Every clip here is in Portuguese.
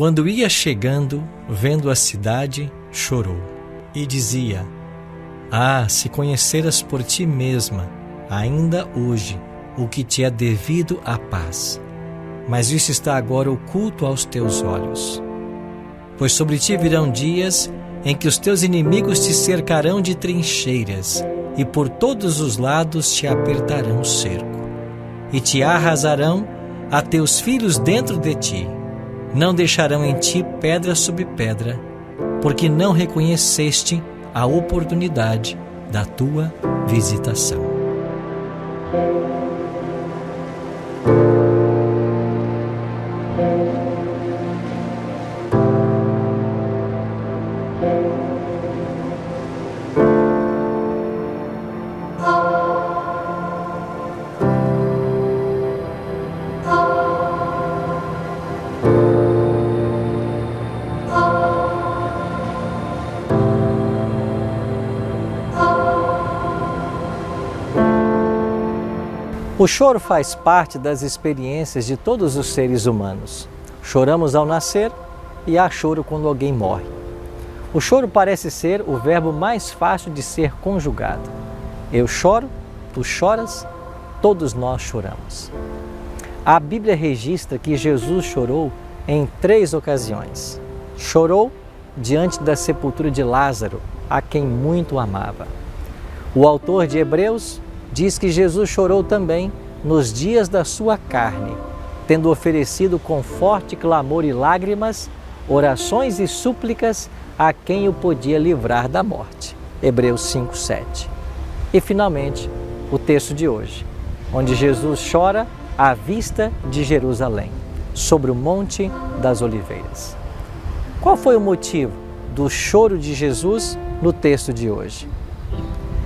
Quando ia chegando, vendo a cidade, chorou e dizia: Ah, se conheceras por ti mesma, ainda hoje, o que te é devido à paz. Mas isso está agora oculto aos teus olhos. Pois sobre ti virão dias em que os teus inimigos te cercarão de trincheiras e por todos os lados te apertarão o cerco e te arrasarão a teus filhos dentro de ti. Não deixarão em ti pedra sobre pedra, porque não reconheceste a oportunidade da tua visitação. O choro faz parte das experiências de todos os seres humanos. Choramos ao nascer e há choro quando alguém morre. O choro parece ser o verbo mais fácil de ser conjugado. Eu choro, tu choras, todos nós choramos. A Bíblia registra que Jesus chorou em 3 ocasiões. Chorou diante da sepultura de Lázaro, a quem muito amava. O autor de Hebreus diz que Jesus chorou também nos dias da sua carne, tendo oferecido com forte clamor e lágrimas, orações e súplicas a quem o podia livrar da morte. Hebreus 5:7. E finalmente, o texto de hoje, onde Jesus chora à vista de Jerusalém, sobre o Monte das Oliveiras. Qual foi o motivo do choro de Jesus no texto de hoje?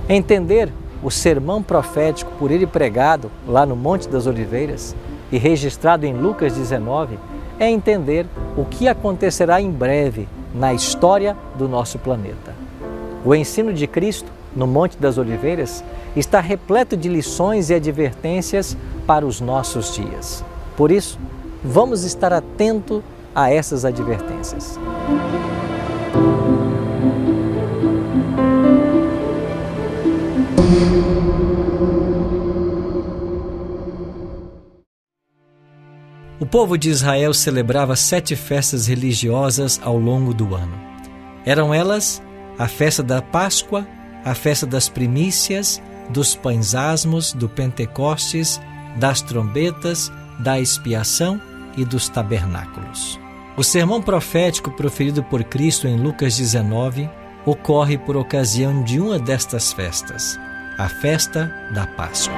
Entender o sermão profético por ele pregado lá no Monte das Oliveiras e registrado em Lucas 19 é entender o que acontecerá em breve na história do nosso planeta. O ensino de Cristo no Monte das Oliveiras está repleto de lições e advertências para os nossos dias. Por isso, vamos estar atentos a essas advertências. O povo de Israel celebrava 7 festas religiosas ao longo do ano. Eram elas a festa da Páscoa, a festa das primícias, dos pães asmos, do Pentecostes, das trombetas, da expiação e dos tabernáculos. O sermão profético proferido por Cristo em Lucas 19 ocorre por ocasião de uma destas festas, a festa da Páscoa.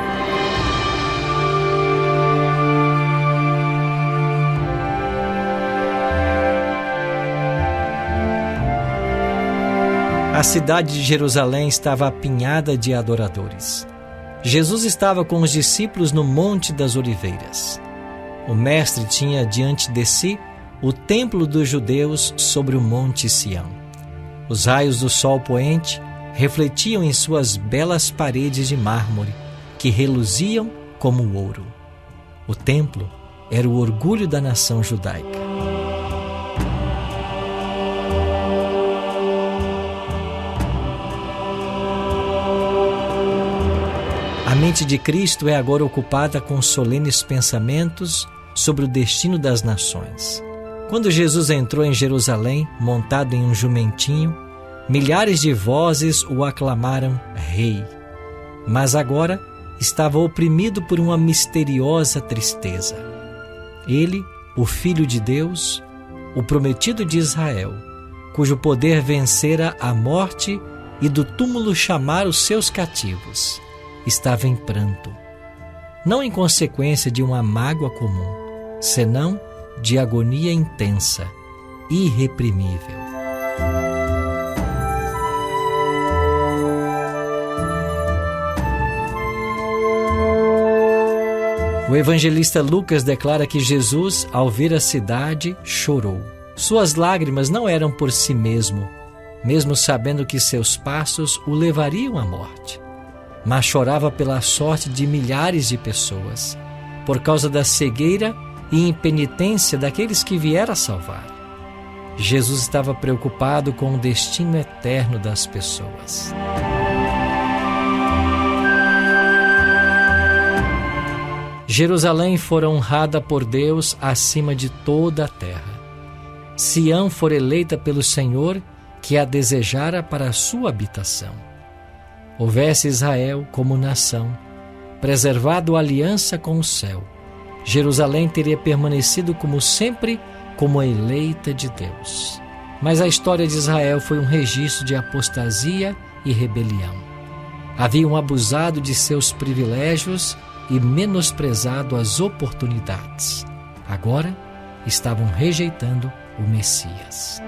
A cidade de Jerusalém estava apinhada de adoradores. Jesus estava com os discípulos no Monte das Oliveiras. O Mestre tinha diante de si o templo dos judeus sobre o Monte Sião. Os raios do sol poente refletiam em suas belas paredes de mármore, que reluziam como ouro. O templo era o orgulho da nação judaica. A mente de Cristo é agora ocupada com solenes pensamentos sobre o destino das nações. Quando Jesus entrou em Jerusalém, montado em um jumentinho, milhares de vozes o aclamaram rei. Mas agora estava oprimido por uma misteriosa tristeza. Ele, o Filho de Deus, o prometido de Israel, cujo poder vencera a morte e do túmulo chamara os seus cativos, estava em pranto, não em consequência de uma mágoa comum, senão de agonia intensa, irreprimível. O evangelista Lucas declara que Jesus, ao ver a cidade, chorou. Suas lágrimas não eram por si mesmo sabendo que seus passos o levariam à morte, mas chorava pela sorte de milhares de pessoas, por causa da cegueira e impenitência daqueles que viera salvar. Jesus estava preocupado com o destino eterno das pessoas. Jerusalém fora honrada por Deus acima de toda a terra. Sião fora eleita pelo Senhor, que a desejara para a sua habitação. Houvesse Israel como nação, preservado a aliança com o céu, Jerusalém teria permanecido como sempre, como a eleita de Deus. Mas a história de Israel foi um registro de apostasia e rebelião. Haviam abusado de seus privilégios e menosprezado as oportunidades. Agora estavam rejeitando o Messias.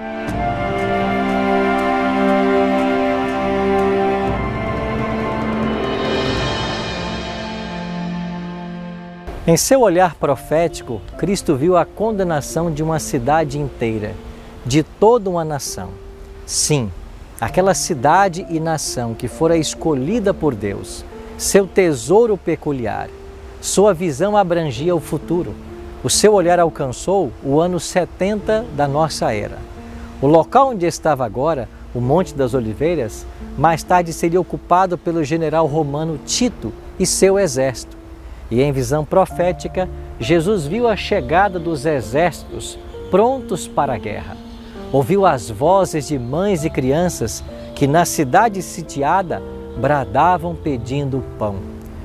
Em seu olhar profético, Cristo viu a condenação de uma cidade inteira, de toda uma nação. Sim, aquela cidade e nação que fora escolhida por Deus, seu tesouro peculiar. Sua visão abrangia o futuro. O seu olhar alcançou o ano 70 da nossa era. O local onde estava agora, o Monte das Oliveiras, mais tarde seria ocupado pelo general romano Tito e seu exército. E em visão profética, Jesus viu a chegada dos exércitos prontos para a guerra. Ouviu as vozes de mães e crianças que na cidade sitiada bradavam pedindo pão.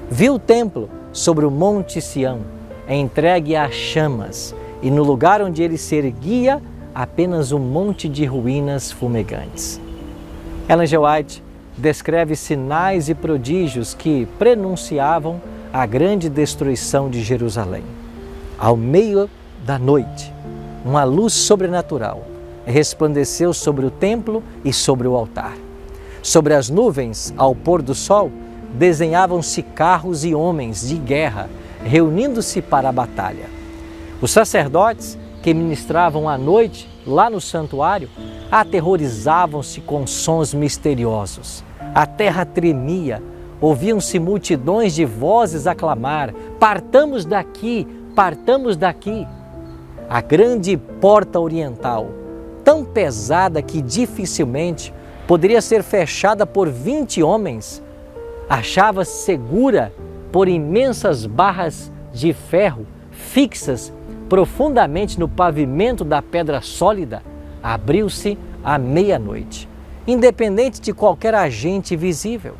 Viu o templo sobre o Monte Sião, entregue às chamas, e no lugar onde ele se erguia, apenas um monte de ruínas fumegantes. Ellen G. White descreve sinais e prodígios que prenunciavam a grande destruição de Jerusalém. Ao meio da noite, uma luz sobrenatural resplandeceu sobre o templo e sobre o altar. Sobre as nuvens, ao pôr do sol, desenhavam-se carros e homens de guerra, reunindo-se para a batalha. Os sacerdotes que ministravam à noite lá no santuário aterrorizavam-se com sons misteriosos. A terra tremia, ouviam-se multidões de vozes a clamar: partamos daqui, partamos daqui. A grande porta oriental, tão pesada que dificilmente poderia ser fechada por 20 homens, achava-se segura por imensas barras de ferro fixas profundamente no pavimento da pedra sólida. Abriu-se à meia-noite, independente de qualquer agente visível.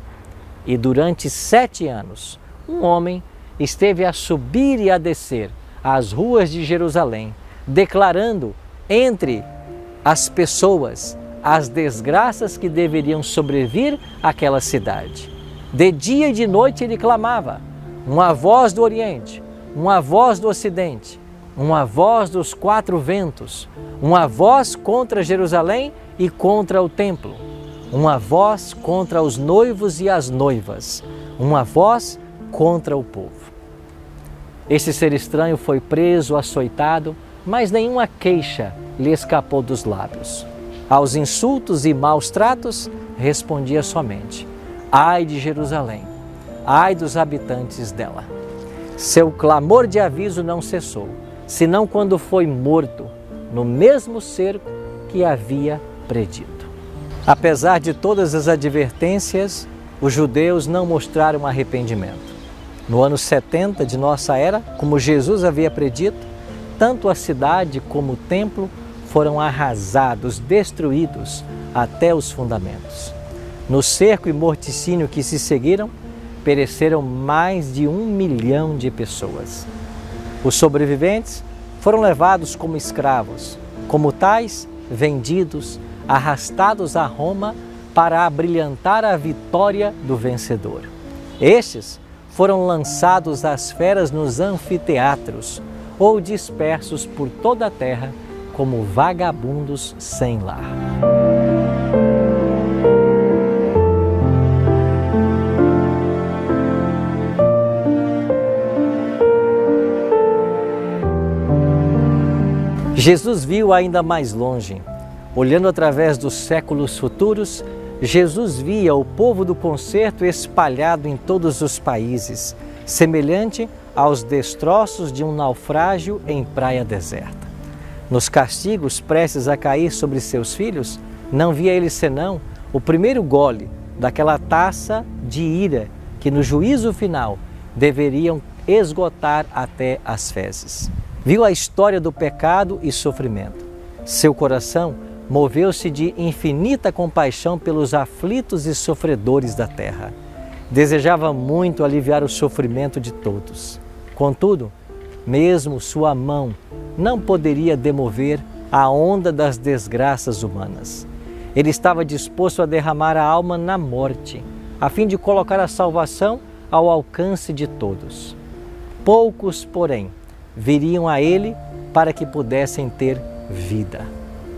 E durante 7 anos, um homem esteve a subir e a descer as ruas de Jerusalém, declarando entre as pessoas as desgraças que deveriam sobrevir àquela cidade. De dia e de noite ele clamava, uma voz do Oriente, uma voz do Ocidente, uma voz dos 4 ventos, uma voz contra Jerusalém e contra o templo, uma voz contra os noivos e as noivas, uma voz contra o povo. Esse ser estranho foi preso, açoitado, mas nenhuma queixa lhe escapou dos lábios. Aos insultos e maus tratos, respondia somente: ai de Jerusalém, ai dos habitantes dela. Seu clamor de aviso não cessou, senão quando foi morto no mesmo cerco que havia predito. Apesar de todas as advertências, os judeus não mostraram arrependimento. No ano 70 de nossa era, como Jesus havia predito, tanto a cidade como o templo foram arrasados, destruídos até os fundamentos. No cerco e morticínio que se seguiram, pereceram mais de 1 milhão de pessoas. Os sobreviventes foram levados como escravos, como tais, vendidos, arrastados a Roma para abrilhantar a vitória do vencedor. Estes foram lançados às feras nos anfiteatros ou dispersos por toda a terra como vagabundos sem lar. Jesus viu ainda mais longe. Olhando através dos séculos futuros, Jesus via o povo do concerto espalhado em todos os países, semelhante aos destroços de um naufrágio em praia deserta. Nos castigos prestes a cair sobre seus filhos, não via ele senão o primeiro gole daquela taça de ira que no juízo final deveriam esgotar até as fezes. Viu a história do pecado e sofrimento. Seu coração moveu-se de infinita compaixão pelos aflitos e sofredores da terra. Desejava muito aliviar o sofrimento de todos. Contudo, mesmo sua mão não poderia demover a onda das desgraças humanas. Ele estava disposto a derramar a alma na morte, a fim de colocar a salvação ao alcance de todos. Poucos, porém, viriam a ele para que pudessem ter vida.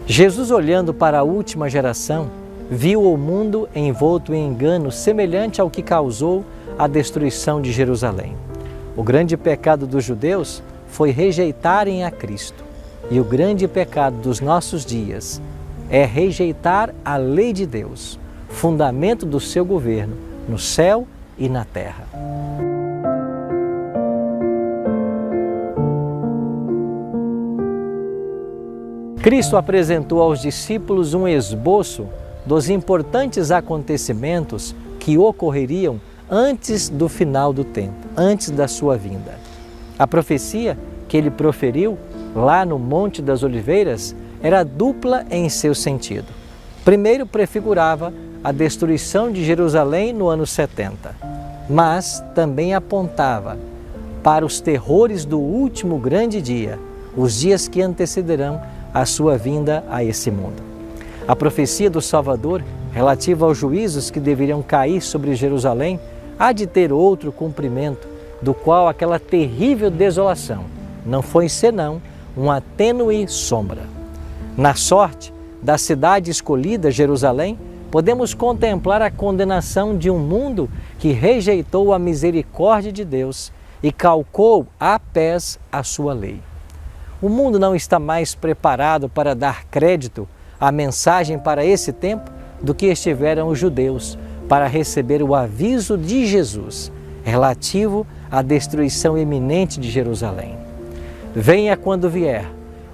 Jesus, olhando para a última geração, viu o mundo envolto em engano semelhante ao que causou a destruição de Jerusalém. O grande pecado dos judeus foi rejeitarem a Cristo, e o grande pecado dos nossos dias é rejeitar a lei de Deus, fundamento do seu governo no céu e na terra. Cristo apresentou aos discípulos um esboço dos importantes acontecimentos que ocorreriam antes do final do tempo, antes da sua vinda. A profecia que ele proferiu lá no Monte das Oliveiras era dupla em seu sentido. Primeiro, prefigurava a destruição de Jerusalém no ano 70, mas também apontava para os terrores do último grande dia, os dias que antecederão a sua vinda a esse mundo. A profecia do Salvador, relativa aos juízos que deveriam cair sobre Jerusalém, há de ter outro cumprimento, do qual aquela terrível desolação não foi senão uma tênue sombra. Na sorte da cidade escolhida, Jerusalém, podemos contemplar a condenação de um mundo que rejeitou a misericórdia de Deus e calcou a pés a sua lei. O mundo não está mais preparado para dar crédito à mensagem para esse tempo do que estiveram os judeus para receber o aviso de Jesus relativo à destruição iminente de Jerusalém. Venha quando vier,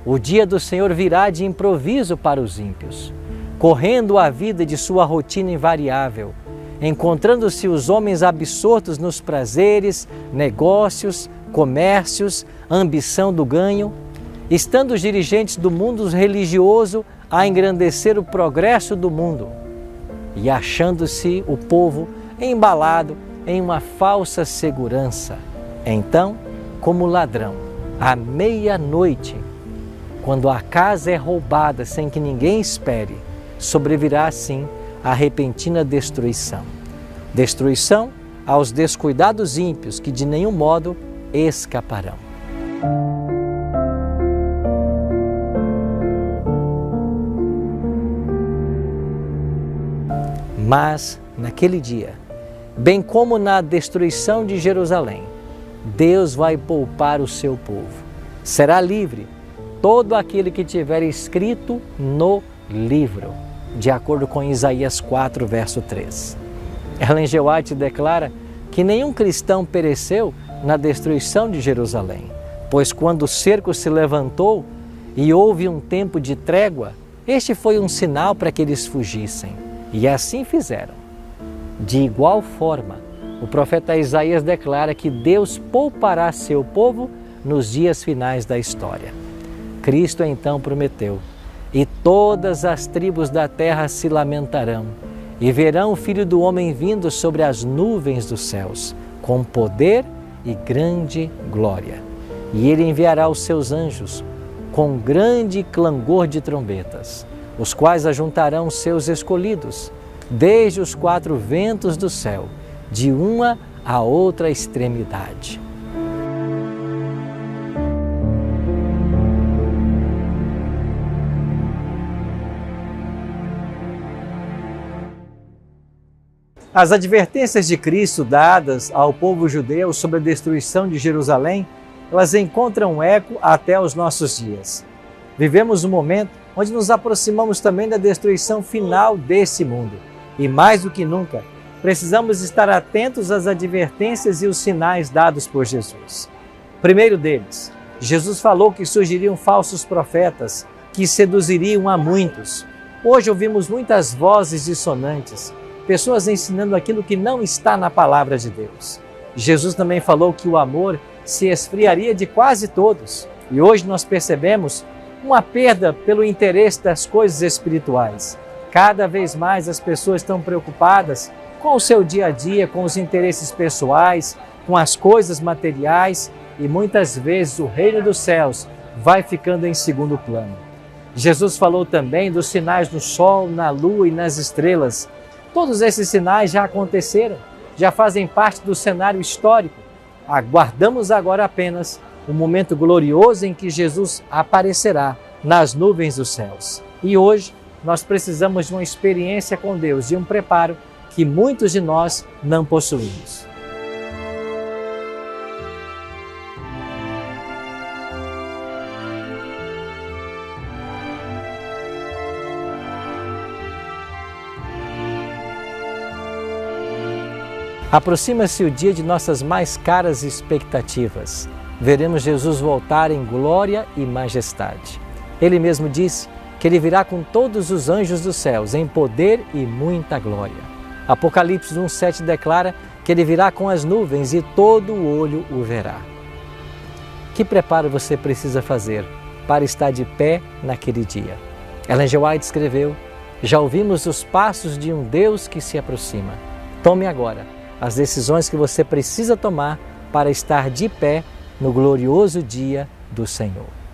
o dia do Senhor virá de improviso para os ímpios, correndo a vida de sua rotina invariável, encontrando-se os homens absortos nos prazeres, negócios, comércios, ambição do ganho, estando os dirigentes do mundo religioso a engrandecer o progresso do mundo e achando-se o povo embalado em uma falsa segurança. Então, como ladrão, à meia-noite, quando a casa é roubada sem que ninguém espere, sobrevirá assim a repentina destruição. Destruição aos descuidados ímpios que de nenhum modo escaparão. Mas, naquele dia, bem como na destruição de Jerusalém, Deus vai poupar o seu povo. Será livre todo aquele que tiver escrito no livro, de acordo com Isaías 4, verso 3. Ellen G. White declara que nenhum cristão pereceu na destruição de Jerusalém, pois quando o cerco se levantou e houve um tempo de trégua, este foi um sinal para que eles fugissem. E assim fizeram. De igual forma, o profeta Isaías declara que Deus poupará seu povo nos dias finais da história. Cristo então prometeu: e todas as tribos da terra se lamentarão, e verão o Filho do Homem vindo sobre as nuvens dos céus, com poder e grande glória. E ele enviará os seus anjos com grande clangor de trombetas, os quais ajuntarão seus escolhidos, desde os quatro ventos do céu, de uma a outra extremidade. As advertências de Cristo dadas ao povo judeu sobre a destruição de Jerusalém, elas encontram eco até os nossos dias. Vivemos um momento onde nos aproximamos também da destruição final desse mundo. E mais do que nunca, precisamos estar atentos às advertências e os sinais dados por Jesus. Primeiro deles, Jesus falou que surgiriam falsos profetas, que seduziriam a muitos. Hoje ouvimos muitas vozes dissonantes, pessoas ensinando aquilo que não está na palavra de Deus. Jesus também falou que o amor se esfriaria de quase todos. E hoje nós percebemos uma perda pelo interesse das coisas espirituais. Cada vez mais as pessoas estão preocupadas com o seu dia a dia, com os interesses pessoais, com as coisas materiais, e muitas vezes o reino dos céus vai ficando em segundo plano. Jesus falou também dos sinais no sol, na lua e nas estrelas. Todos esses sinais já aconteceram, já fazem parte do cenário histórico. Aguardamos agora apenas o momento glorioso em que Jesus aparecerá nas nuvens dos céus. E hoje nós precisamos de uma experiência com Deus, de um preparo que muitos de nós não possuímos. Aproxima-se o dia de nossas mais caras expectativas. Veremos Jesus voltar em glória e majestade. Ele mesmo disse que Ele virá com todos os anjos dos céus, em poder e muita glória. Apocalipse 1,7 declara que Ele virá com as nuvens e todo o olho o verá. Que preparo você precisa fazer para estar de pé naquele dia? Ellen G. White escreveu: já ouvimos os passos de um Deus que se aproxima. Tome agora as decisões que você precisa tomar para estar de pé no glorioso dia do Senhor.